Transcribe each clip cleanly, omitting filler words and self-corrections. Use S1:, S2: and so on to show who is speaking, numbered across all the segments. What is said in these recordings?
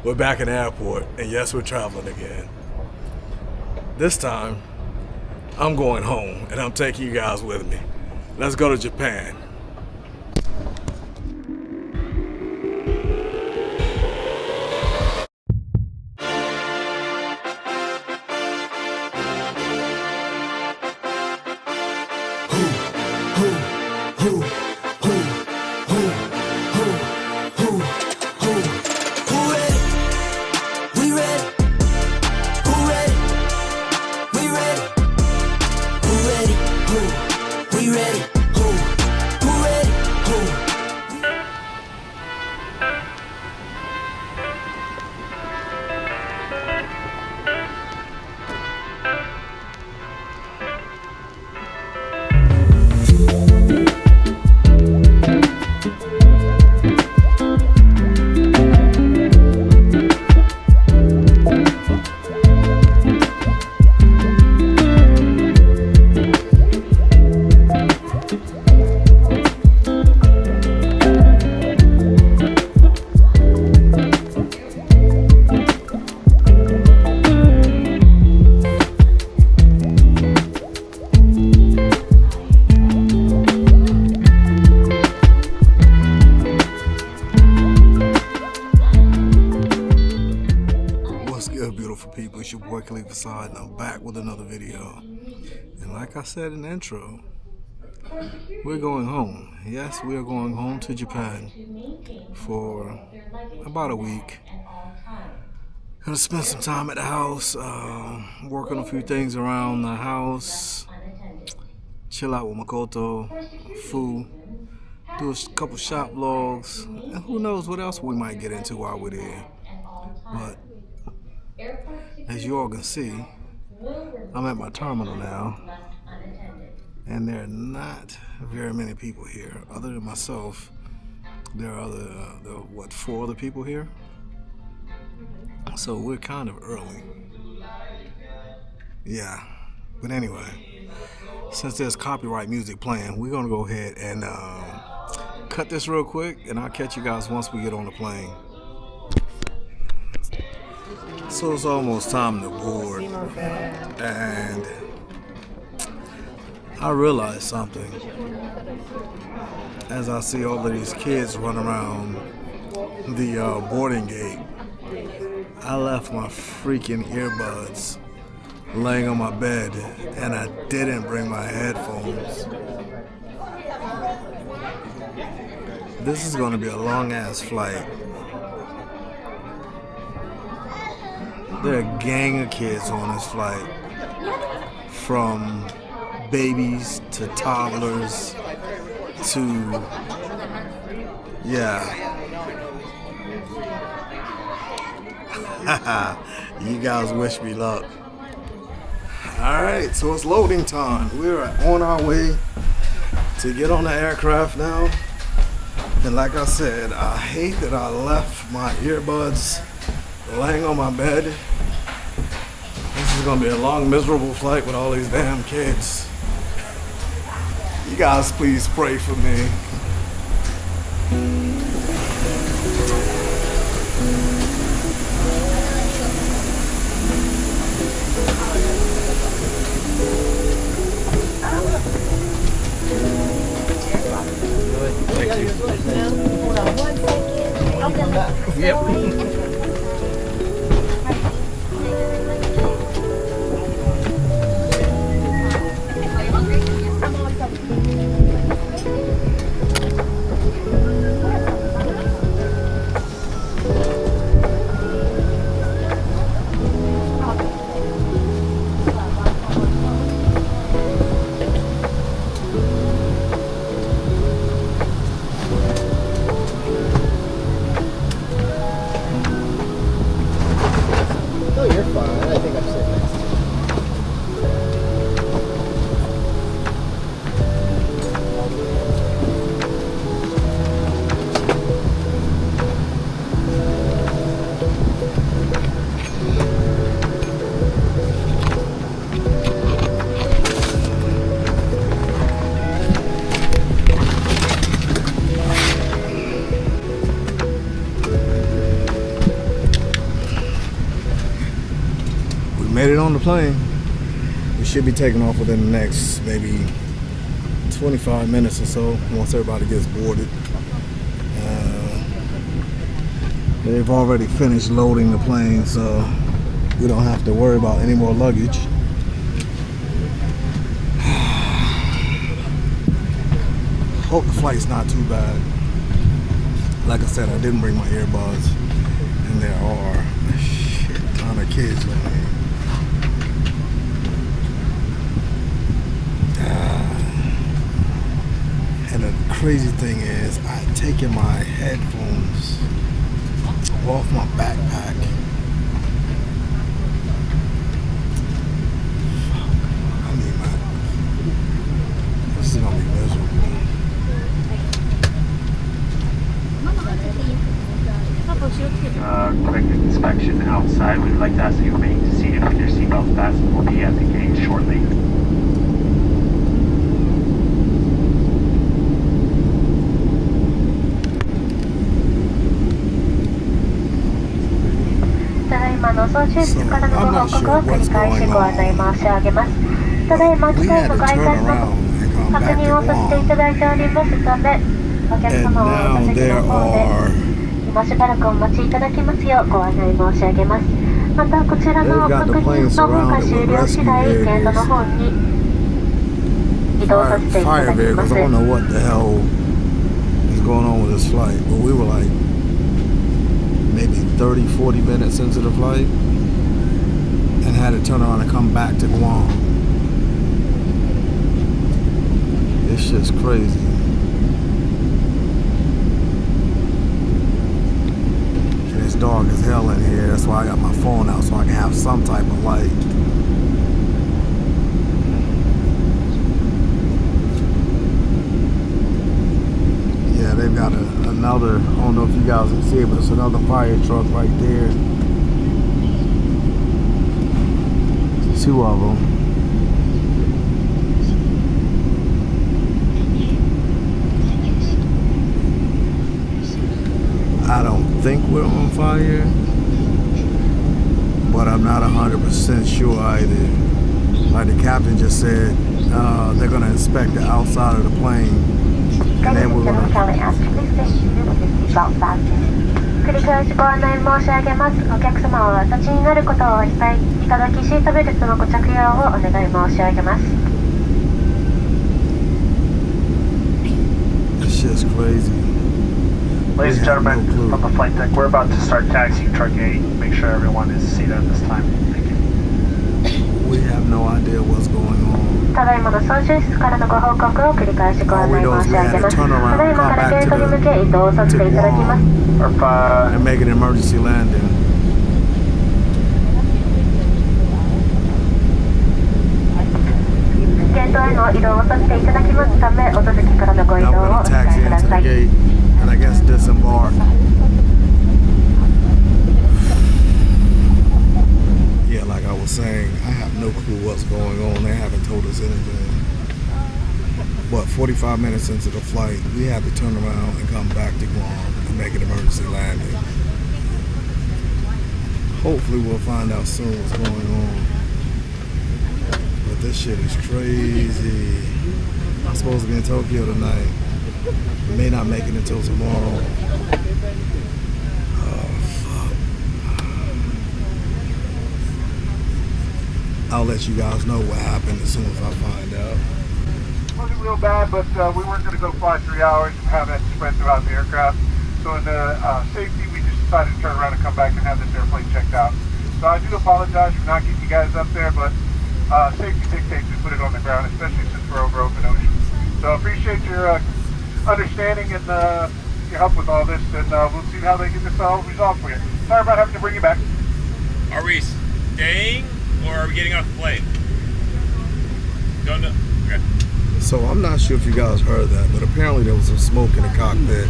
S1: We're back in the airport, and yes, we're traveling again. This time, I'm going home, and I'm taking you guys with me. Let's go to Japan. People, it's your boy Khalif Assad, and I'm back with another video. And like I said in the intro, we're going home. Yes, we are going home to Japan for about a week. Gonna spend some time at the house, work on a few things around the house, chill out with Makoto, Fu, do a couple shop vlogs, and who knows what else we might get into while we're there. But as you all can see, I'm at my terminal now, and there are not very many people here. Other than myself, there are four other people here? So we're kind of early. Yeah, but anyway, since there's copyright music playing, we're gonna go ahead and cut this real quick, and I'll catch you guys once we get on the plane. So it's almost time to board, and I realized something as I see all of these kids run around the boarding gate. I left my freaking earbuds laying on my bed, and I didn't bring my headphones. This is going to be a long ass flight. There are a gang of kids on this flight, from babies to toddlers to, yeah. You guys wish me luck. Alright, so it's loading time. We're on our way to get on the aircraft now. And like I said, I hate that I left my earbuds laying on my bed. This is gonna be a long, miserable flight with all these damn kids. You guys please pray for me. Thank you. Hold on one second. Yep. on the plane. We should be taking off within the next maybe 25 minutes or so once everybody gets boarded. They've already finished loading the plane, so we don't have to worry about any more luggage. Hope the flight's not too bad. Like I said, I didn't bring my earbuds, and there are a shit ton of kids on here. And the crazy thing is, I've taken my headphones off my backpack. I need my. This is gonna be miserable.
S2: Quick inspection outside. We'd like to ask that you remain seated with your seatbelt fastened. We'll be at the gate shortly.
S3: So, I'm not sure what's going on. We had to turn around and come back to Guam.
S1: And now there are.
S3: They've got
S1: the plane surrounded with rescue vehicles. Fire vehicles. I don't know what the hell is going on with this flight, but we were like maybe 30-40 minutes into the flight and had to turn around and come back to Guam. This shit's crazy. It's dark as hell in here. That's why I got my phone out so I can have some type of light. Yeah, they've got another, I don't know if you guys can see it, but it's another fire truck right there. Two of them. I don't think we're on fire, but I'm not 100% sure either. Like the captain just said, they're going to inspect the outside of the plane, and then we're going to... This shit's crazy.
S2: Ladies and gentlemen, from the flight deck, we're about to start taxiing Truck 8. Make sure everyone is seated at this time. Thank you.
S1: We have no idea what's going on. All we know is we had to turn around and come back to Guam and make an emergency landing. Now we're going to taxi into the gate and I guess disembark. Yeah, like I was saying, I have no clue what's going on. They haven't told us anything. But 45 minutes into the flight, we had to turn around and come back to Guam and make an emergency landing. Hopefully we'll find out soon what's going on. But this shit is crazy. I'm supposed to be in Tokyo tonight. We may not make it until tomorrow. Oh, fuck. I'll let you guys know what happened as soon as I find out.
S4: It wasn't real bad, but we weren't going to go fly 3 hours and have that spread throughout the aircraft. So in the safety, we just decided to turn around and come back and have this airplane checked out. So I do apologize for not getting you guys up there, but safety dictates we put it on the ground, especially since we're over open ocean. So I appreciate your understanding and your help with all this, and we'll see how they get this all resolved for you. Sorry about having to bring you back.
S5: Are we staying or are we getting off the plane? Don't know. Okay.
S1: So I'm not sure if you guys heard that, but apparently there was some smoke in the cockpit.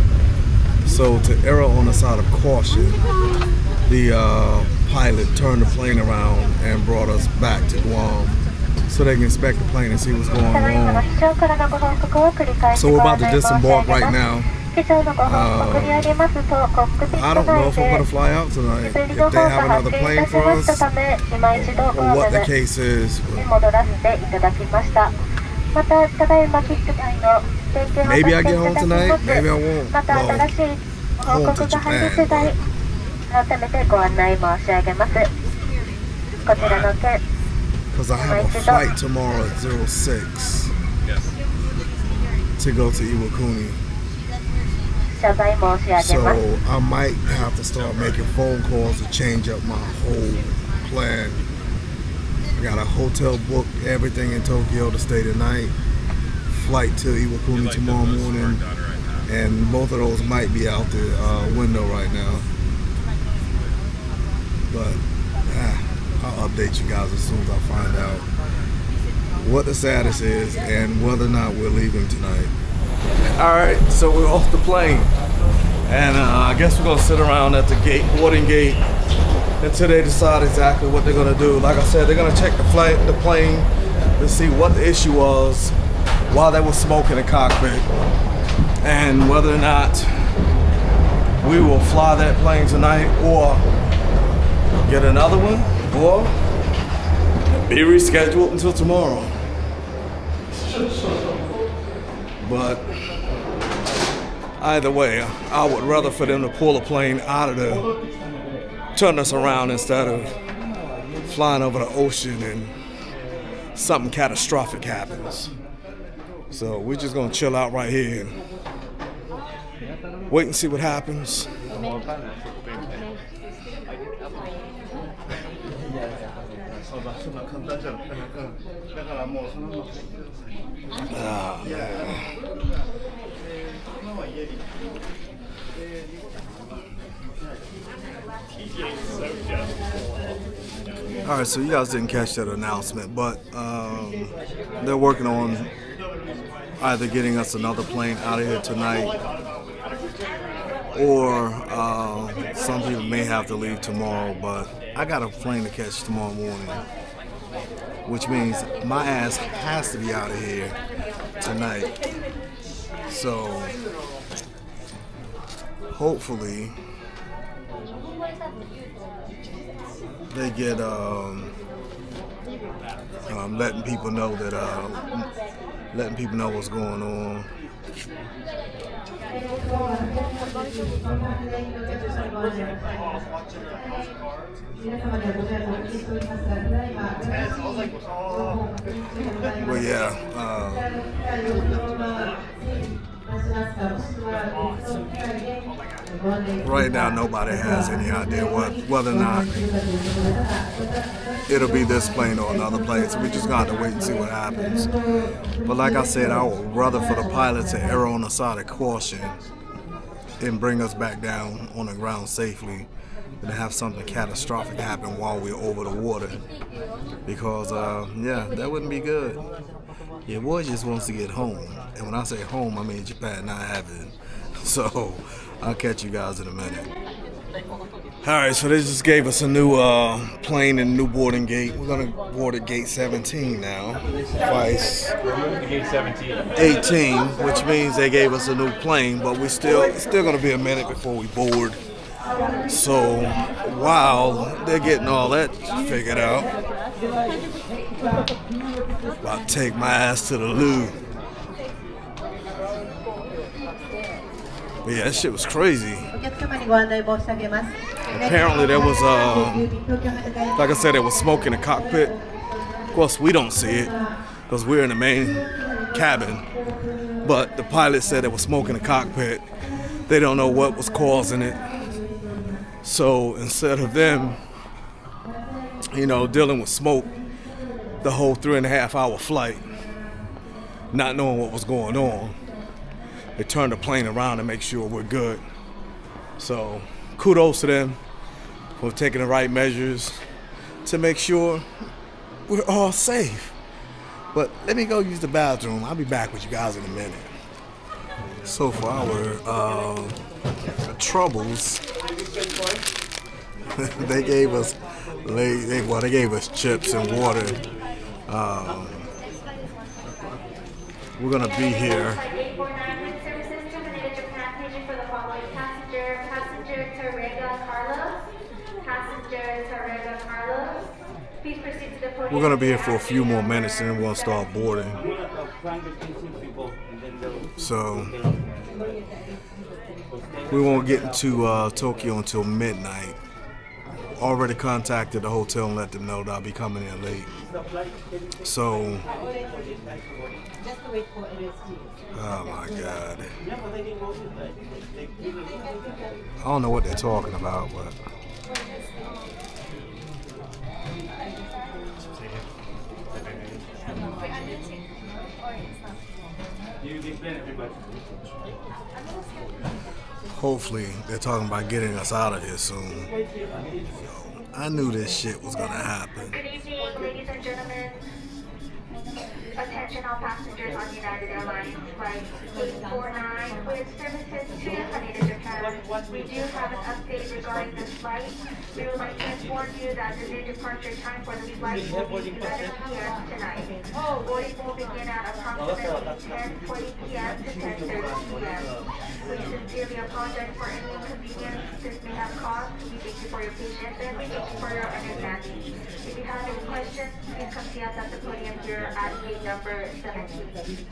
S1: So to err on the side of caution, the pilot turned the plane around and brought us back to Guam so they can inspect the plane and see what's going on. So we're about to disembark right now.
S3: 機長のご報告にありますと、コックピ
S1: I
S3: ット
S1: don't know
S3: 内
S1: if I'm
S3: で
S1: gonna fly out tonight.
S3: 事前
S1: If
S3: 情報
S1: they
S3: が
S1: have
S3: 発
S1: another
S3: 見い
S1: plane
S3: たし
S1: for
S3: ました
S1: us,
S3: ため、今一度
S1: or
S3: ホー
S1: what
S3: ム
S1: the
S3: に
S1: case is.
S3: 戻らせていただきました。また、ただいまキック内の点検をさせて
S1: Maybe I
S3: い
S1: get
S3: た
S1: home
S3: だき
S1: tonight.
S3: ます。
S1: Maybe I won't.
S3: また
S1: Well,
S3: 新しい報
S1: home
S3: 告
S1: to
S3: が入り
S1: Japan.
S3: 次第、
S1: But
S3: 改めてご案内申し上げます。こちらの件、
S1: because I have a flight tomorrow at 06
S5: Yes.
S1: to go to Iwakuni.
S3: 謝罪申し上げ
S1: So
S3: ます。
S1: I might have to start making phone calls to change up my whole plan. I got a hotel booked, everything in Tokyo to stay the night. Flight to Iwakuni tomorrow morning, and both of those might be out the window right now. But I'll update you guys as soon as I find out what the status is and whether or not we're leaving tonight. Alright, so we're off the plane. And I guess we're going to sit around at the gate, boarding gate, until they decide exactly what they're going to do. Like I said, they're going to check the plane to see what the issue was while they were smoking in the cockpit, and whether or not we will fly that plane tonight or get another one or be rescheduled until tomorrow. But either way, I would rather for them to pull a plane out of turn us around instead of flying over the ocean and something catastrophic happens. So we're just gonna chill out right here and wait and see what happens. All right, so you guys didn't catch that announcement, but they're working on either getting us another plane out of here tonight, or some people may have to leave tomorrow, but I got a plane to catch tomorrow morning, which means my ass has to be out of here tonight. So hopefully they get letting people know that letting people know what's going on. But yeah, right now nobody has any idea whether or not it'll be this plane or another plane, so we just got to wait and see what happens. But like I said, I would rather for the pilot to err on the side of caution and bring us back down on the ground safely than to have something catastrophic happen while we're over the water, because yeah, that wouldn't be good. Your boy just wants to get home, and when I say home, I mean Japan, not heaven. So I'll catch you guys in a minute. Alright, so they just gave us a new plane and new boarding gate. We're gonna board at gate 17 now. Twice.
S5: Gate 17.
S1: 18, which means they gave us a new plane, but it's still gonna be a minute before we board. So while they're getting all that figured out, about to take my ass to the loo. But yeah, that shit was crazy. Apparently there was, like I said, there was smoke in the cockpit. Of course, we don't see it because we're in the main cabin. But the pilot said there was smoke in the cockpit. They don't know what was causing it. So instead of them, dealing with smoke the whole 3.5-hour flight, not knowing what was going on, they turned the plane around to make sure we're good. So kudos to them for taking the right measures to make sure we're all safe. But let me go use the bathroom. I'll be back with you guys in a minute. So for our troubles, they gave us chips and water. We're gonna be here We're gonna be here for a few more minutes and then we'll start boarding. So we won't get into Tokyo until midnight. Already contacted the hotel and let them know that I'll be coming in late. So, oh my God. I don't know what they're talking about, but hopefully they're talking about getting us out of here soon. I knew this shit was gonna happen.
S3: Good evening, ladies and gentlemen. Attention all passengers on United Airlines Flight 849 with services to Haneda, Japan. We do have an update regarding this flight. We would like to inform you that the new departure time for this flight will be 11 p.m. tonight. Boarding will begin at approximately 10:20 p.m. to 10:30 p.m. We sincerely apologize for any inconvenience this may have caused. We thank you for your patience and we thank you for your understanding. If you have any questions, please come see us at the podium here at gate number 17.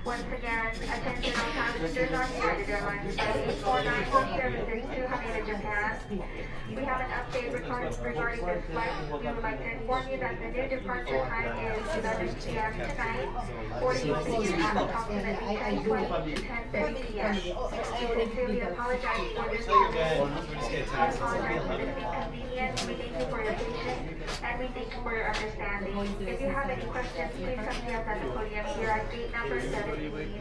S3: Once again, attention all passengers on United Airlines Flight 849 for services to Haneda, Japan. We have an update regarding this flight. We would like to inform you that the new departure time is 11 p.m. tonight. Boarding will begin at approximately 10:20 to 10:30 p.m. We sincerely apologize for this inconvenience. We apologize for this inconvenience. We thank you for your patience and we thank you for your understanding. If you have any questions, please come see us at the podium here at gate number 17.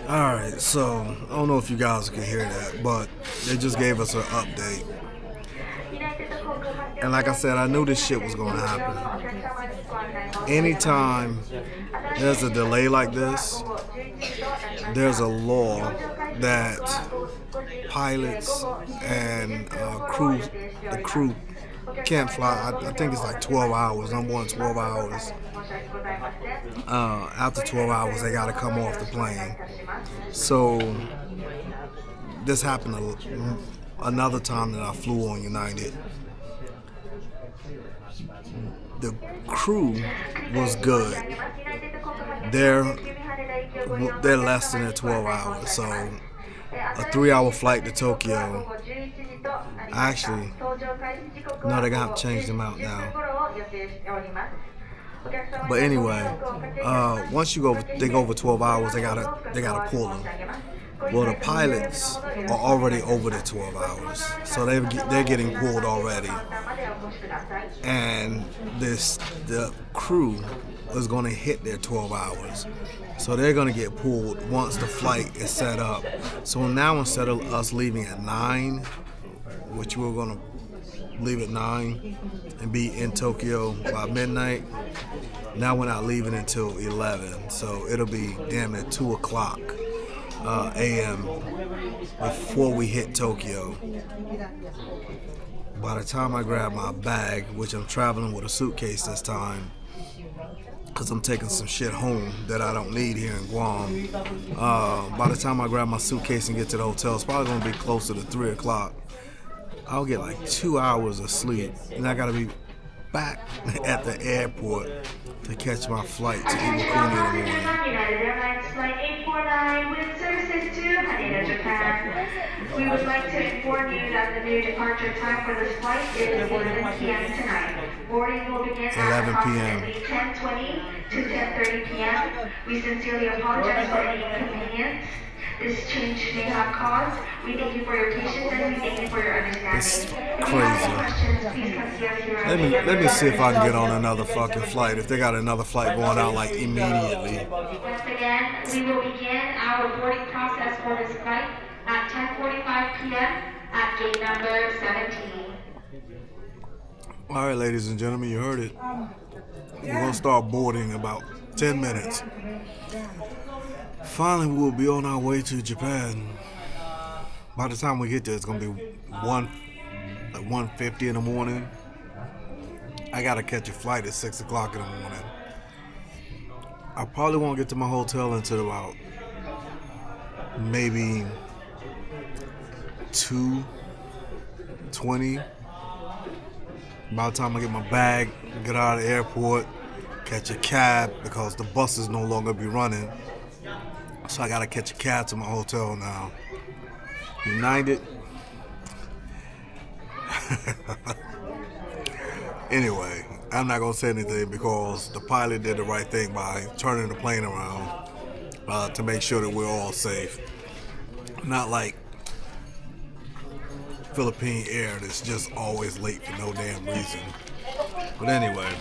S1: Alright, so I don't know if you guys can hear that, but they just gave us an update. And like I said, I knew this shit was gonna happen. Anytime there's a delay like this, there's a law that pilots and the crew can't fly. I think it's like 12 hours, no more than 12 hours. After 12 hours, they gotta come off the plane. So this happened another time that I flew on United. The crew was good. They're less than 12 hours. So a 3-hour flight to Tokyo. Actually, no, they're gonna have to change them out now. But anyway, once they go over 12 hours, they gotta pull them. Well, the pilots are already over the 12 hours, so they're getting pulled already. And the crew is going to hit their 12 hours, so they're going to get pulled once the flight is set up. So now instead of us leaving at 9, which we're going to leave at 9 and be in Tokyo by midnight, now we're not leaving until 11, so it'll be damn at 2 o'clock a.m. before we hit Tokyo. By the time I grab my bag, which I'm traveling with a suitcase this time, because I'm taking some shit home that I don't need here in Guam. By the time I grab my suitcase and get to the hotel, it's probably going to be closer to 3 o'clock. I'll get like 2 hours of sleep, and I got to be back at the airport to catch my flight to Iwakuni in the morning.
S3: United Airlines Flight 849 with services to Haneda, Japan. We would like to inform you that the new departure time for this flight is 11 p.m. tonight. Boarding will begin at approximately 10:20 to 10:30 p.m. We sincerely apologize for any inconvenience this change may have caused. We thank you for your patience and we thank you for your understanding.
S1: It's
S3: If you have any questions, please come see us here at
S1: Let me see if I can get on another fucking flight. If they got another flight going out like immediately.
S3: Once again, we will begin our boarding process for this flight at 10:45 p.m. at gate number 17.
S1: All right, ladies and gentlemen, you heard it. We're gonna start boarding in about 10 minutes. Finally, we'll be on our way to Japan. By the time we get there, it's gonna be 1:50 in the morning. I gotta catch a flight at 6 o'clock in the morning. I probably won't get to my hotel until about maybe 2:20. By the time I get my bag, get out of the airport, catch a cab because the buses no longer be running. So I gotta catch a cab to my hotel now. United. Anyway, I'm not gonna say anything because the pilot did the right thing by turning the plane around to make sure that we're all safe. Not like Philippine Air that's just always late for no damn reason. But anyway,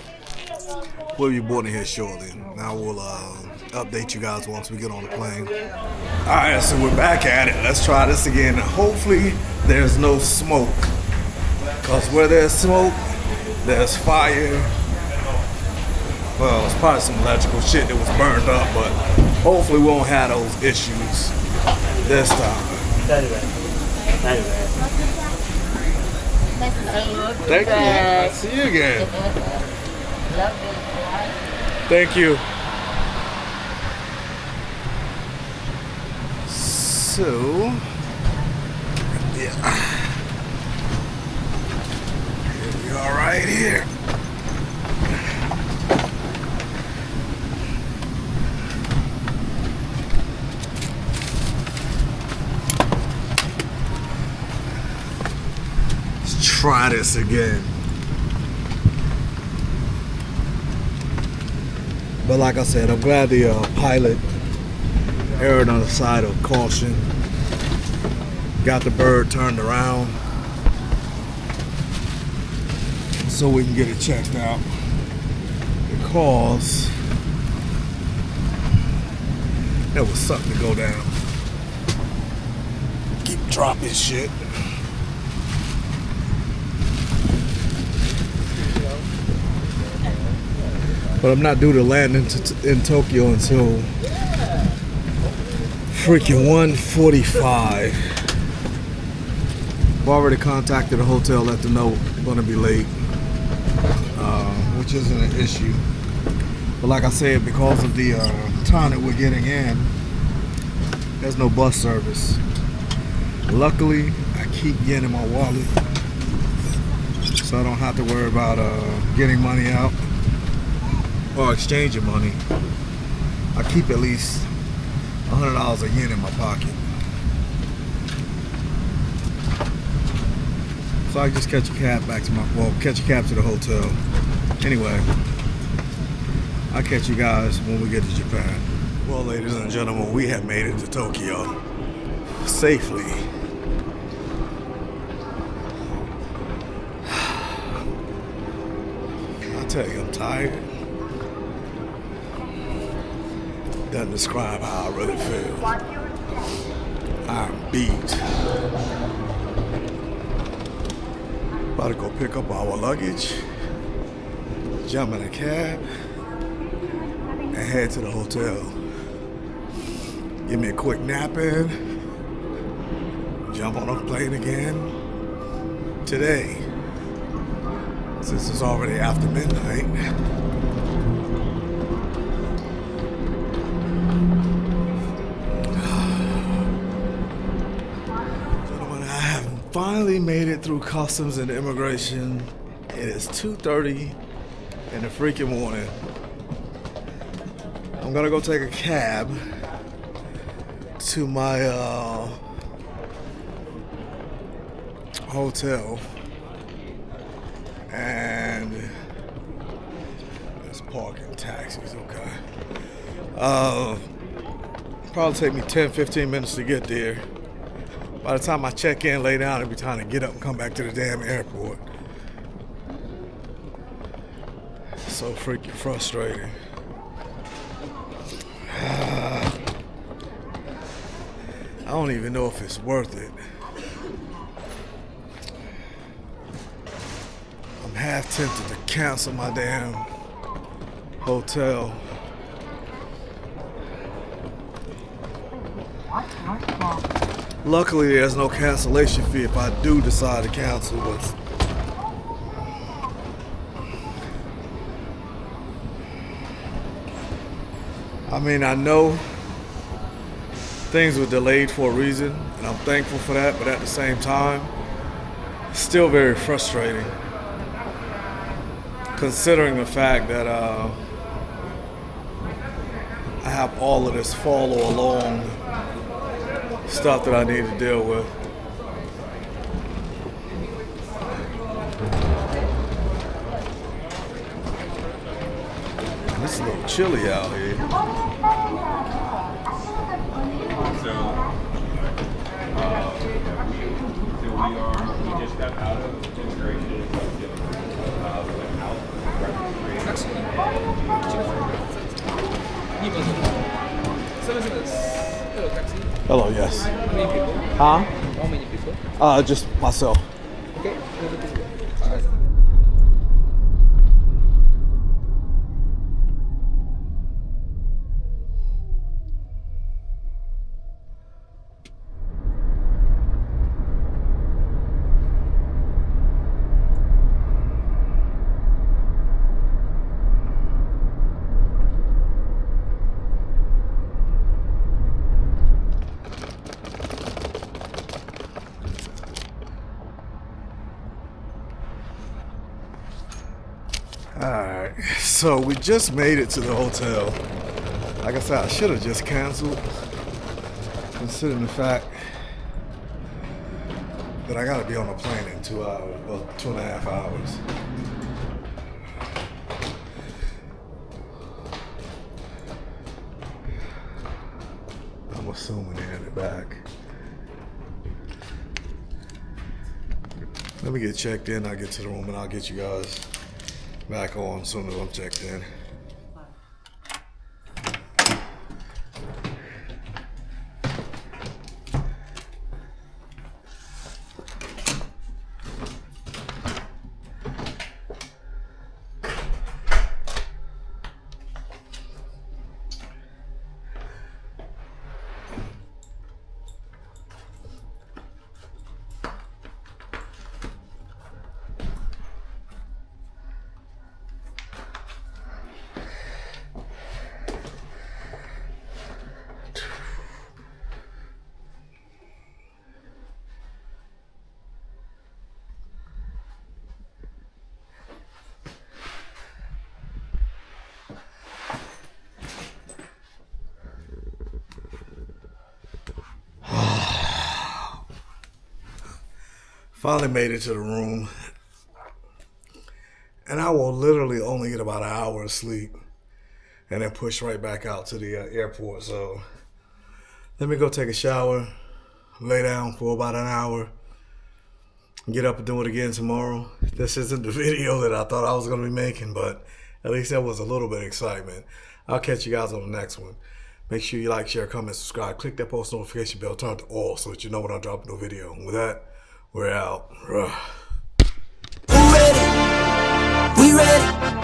S1: we'll be boarding here shortly. Now we'll update you guys once we get on the plane. Alright, so we're back at it. Let's try this again. Hopefully there's no smoke. Because where there's smoke, there's fire. Well, it's probably some electrical shit that was burned up, but hopefully we won't have those issues this time. Thank you. I'll see you again. Thank you. So, yeah. Here we are right here. Let's try this again. But like I said, I'm glad the pilot erred on the side of caution. Got the bird turned around so we can get it checked out. Because there was something to go down. Keep dropping shit. But I'm not due to land in Tokyo until freaking 1:45. I've already contacted the hotel, let them know I'm going to be late, which isn't an issue. But like I said, because of the time that we're getting in, there's no bus service. Luckily, I keep getting my wallet, so I don't have to worry about getting money out or exchanging money. I keep at least $100 a yen in my pocket. So I just catch a cab back to catch a cab to the hotel. Anyway, I'll catch you guys when we get to Japan. Well, ladies and gentlemen, we have made it to Tokyo safely. I tell you, I'm tired. Doesn't describe how I really feel. I'm beat. About to go pick up our luggage, jump in a cab, and head to the hotel. Give me a quick nap in, jump on a plane again today, since it's already after midnight. Finally made it through customs and immigration. It is 2:30 in the freaking morning. I'm gonna go take a cab to my hotel, and let's park in taxis, okay? Probably take me 10-15 minutes to get there. By the time I check in, lay down, it'll be time to get up and come back to the damn airport. So freaking frustrating. I don't even know if it's worth it. I'm half tempted to cancel my damn hotel. Luckily, there's no cancellation fee if I do decide to cancel, but I mean, I know things were delayed for a reason, and I'm thankful for that, but at the same time, it's still very frustrating. considering the fact that I have all of this follow along stuff that I need to deal with. It's a little chilly out here.
S5: We just got out of integration
S1: Hello, yes.
S6: How many people?
S1: Huh?
S6: How many people?
S1: Just myself.
S6: Okay.
S1: Alright, so we just made it to the hotel. Like I said, I should have just canceled, considering the fact that I gotta be on a plane in 2 hours, well, 2.5 hours. I'm assuming they had it back. Let me get checked in, I'll get to the room and I'll get you guys back on as soon as I'm checked in. Finally made it to the room, and I will literally only get about an hour of sleep and then push right back out to the airport. So let me go take a shower, lay down for about an hour, get up and do it again tomorrow. This isn't the video that I thought I was going to be making, but at least that was a little bit of excitement. I'll catch you guys on the next one. Make sure you like, share, comment, subscribe. Click that post notification bell, turn it to all so that you know when I drop a new video. And with that, we're out.
S7: We ready.